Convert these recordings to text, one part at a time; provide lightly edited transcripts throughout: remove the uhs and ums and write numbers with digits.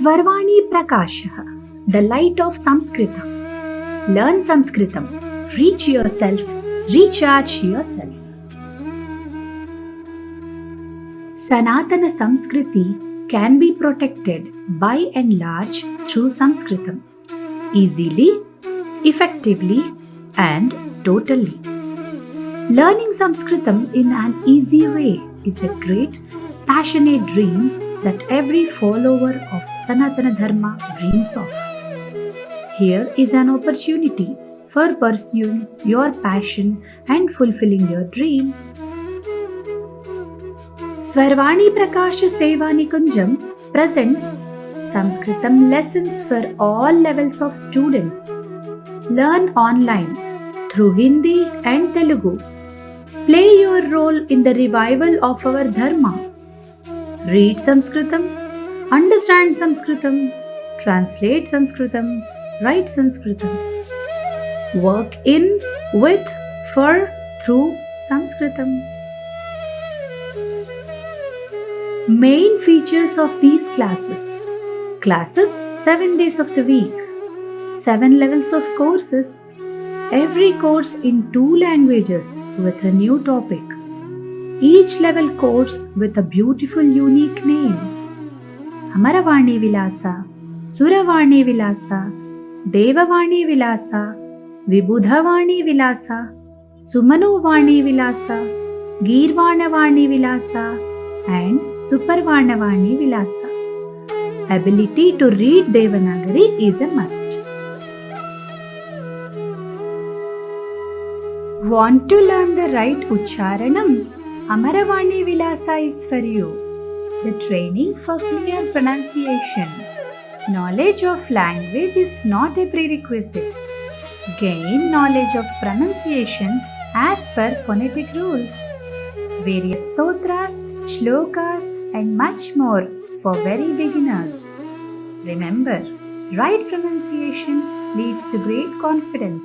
Svarvani Prakashah, the light of Samskrita. Learn Sanskritam, reach yourself, recharge yourself. Sanatana Samskriti can be protected by and large through Sanskritam, easily, effectively, and totally. Learning Sanskritam in an easy way is a great, passionate dream that every follower of Sanatana Dharma dreams of. Here is an opportunity for pursuing your passion and fulfilling your dream. Svarvani Prakasha Seva Nikunjam presents Sanskritam lessons for all levels of students. Learn online through Hindi and Telugu. Play your role in the revival of our Dharma. Read Sanskritam, understand Sanskritam, translate Sanskritam, write Sanskritam. Work in, with, for, through Sanskritam. Main features of these classes. Classes 7 days of the week. 7 levels of courses. Every course in 2 languages with a new topic. Each level course with a beautiful unique name. Amaravani Vilasa, Suravani Vilasa, Devavani Vilasa, Vibudhavani Vilasa, Sumanuvani Vilasa, Girvanavani Vilasa, and Suparvanavani Vilasa. Ability to read Devanagari is a must. Want to learn the right Ucharanam? Amaravani Vilasa is for you. The training for clear pronunciation. Knowledge of language is not a prerequisite. Gain knowledge of pronunciation as per phonetic rules. Various stotras, shlokas, and much more for very beginners. Remember, right pronunciation leads to great confidence.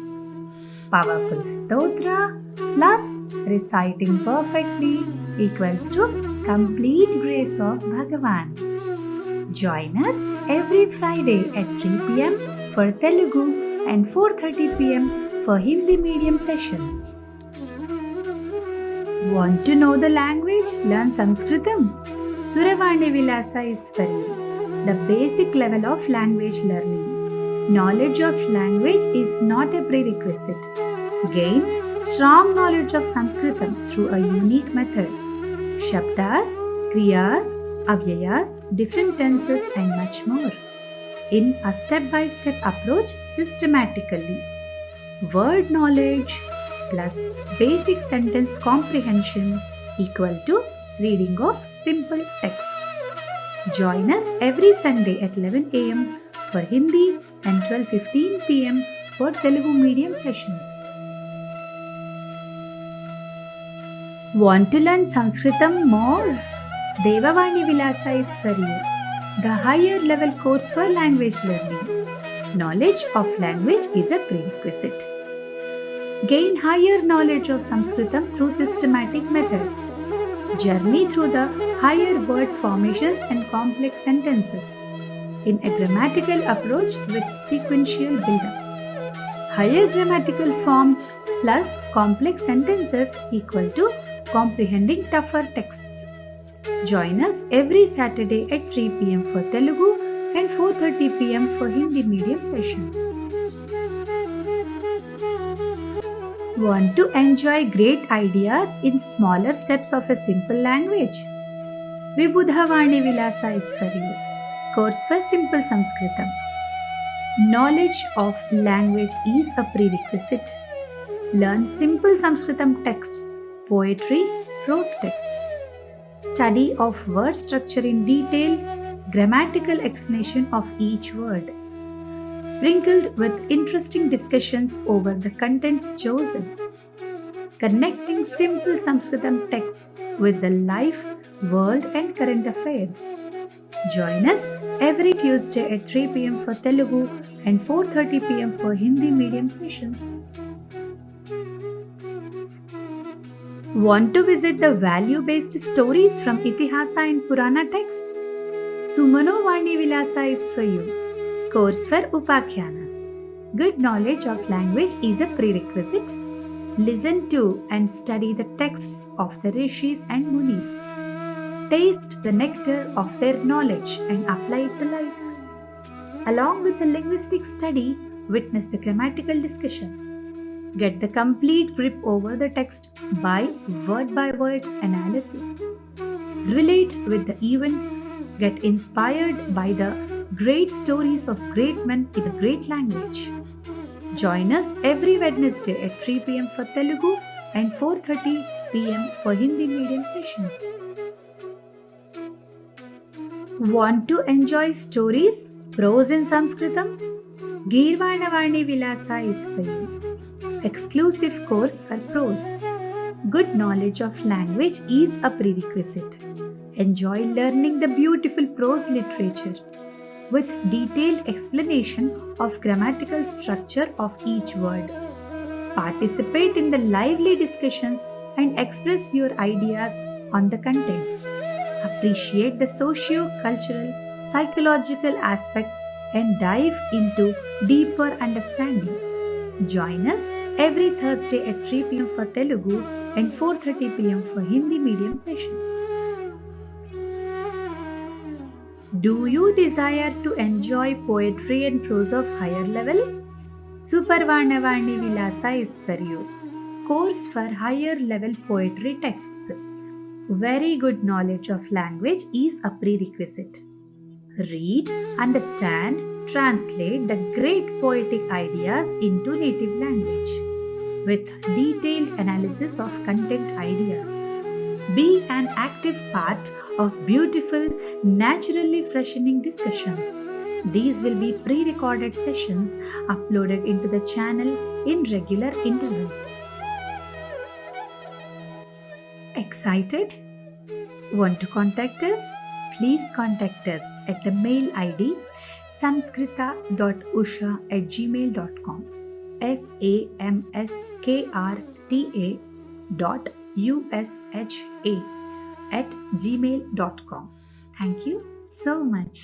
Powerful stotra plus reciting perfectly equals to complete grace of Bhagavan. Join us every Friday at 3 p.m. for Telugu and 4:30 p.m. for Hindi medium sessions. Want to know the language? Learn Sanskritam. Suravani Vilasa is for you. The basic level of language learning. Knowledge of language is not a prerequisite. Gain strong knowledge of Sanskritam through a unique method. Shabdas, Kriyas, Avyayas, different tenses and much more. In a step-by-step approach systematically. Word knowledge plus basic sentence comprehension equal to reading of simple texts. Join us every Sunday at 11 a.m. for Hindi and 12:15 p.m. for Telugu medium sessions. Want to learn Sanskritam more? Devavani Vilasa is for you. The higher level course for language learning. Knowledge of language is a prerequisite. Gain higher knowledge of Sanskritam through systematic method. Journey through the higher word formations and complex sentences in a grammatical approach with sequential build-up. Higher grammatical forms plus complex sentences equal to comprehending tougher texts. Join us every Saturday at 3 p.m. for Telugu and 4:30 p.m. for Hindi medium sessions. Want to enjoy great ideas in smaller steps of a simple language? Vibudhavani Vilasa is for you. Course for simple Sanskritam. Knowledge of language is a prerequisite. Learn simple Sanskritam texts, poetry, prose texts. Study of word structure in detail, grammatical explanation of each word. Sprinkled with interesting discussions over the contents chosen. Connecting simple Sanskritam texts with the life, world and current affairs. Join us every Tuesday at 3 p.m. for Telugu and 4:30 p.m. for Hindi medium sessions. Want to visit the value-based stories from Itihasa and Purana texts? Sumano Vani Vilasa is for you. Course for Upakhyanas. Good knowledge of language is a prerequisite. Listen to and study the texts of the rishis and munis. Taste the nectar of their knowledge and apply it to life. Along with the linguistic study, witness the grammatical discussions. Get the complete grip over the text by word analysis. Relate with the events. Get inspired by the great stories of great men in the great language. Join us every Wednesday at 3 p.m. for Telugu and 4:30 p.m. for Hindi medium sessions. Want to enjoy stories, prose in Sanskritam? Girvanavani Vilasa is for you. Exclusive course for prose. Good knowledge of language is a prerequisite. Enjoy learning the beautiful prose literature with detailed explanation of grammatical structure of each word. Participate in the lively discussions and express your ideas on the contents. Appreciate the socio-cultural, psychological aspects and dive into deeper understanding. Join us every Thursday at 3 p.m. for Telugu and 4:30 p.m. for Hindi medium sessions. Do you desire to enjoy poetry and prose of higher level? Suparvarnavani Vilasa is for you. Course for higher level poetry texts. Very good knowledge of language is a prerequisite. Read, understand, translate the great poetic ideas into native language with detailed analysis of content ideas. Be an active part of beautiful, naturally freshening discussions. These will be pre-recorded sessions uploaded into the channel in regular intervals. Excited? Want to contact us? Please contact us at the mail ID samskrita.usha@gmail.com samskrta.usha@gmail.com. Thank you so much.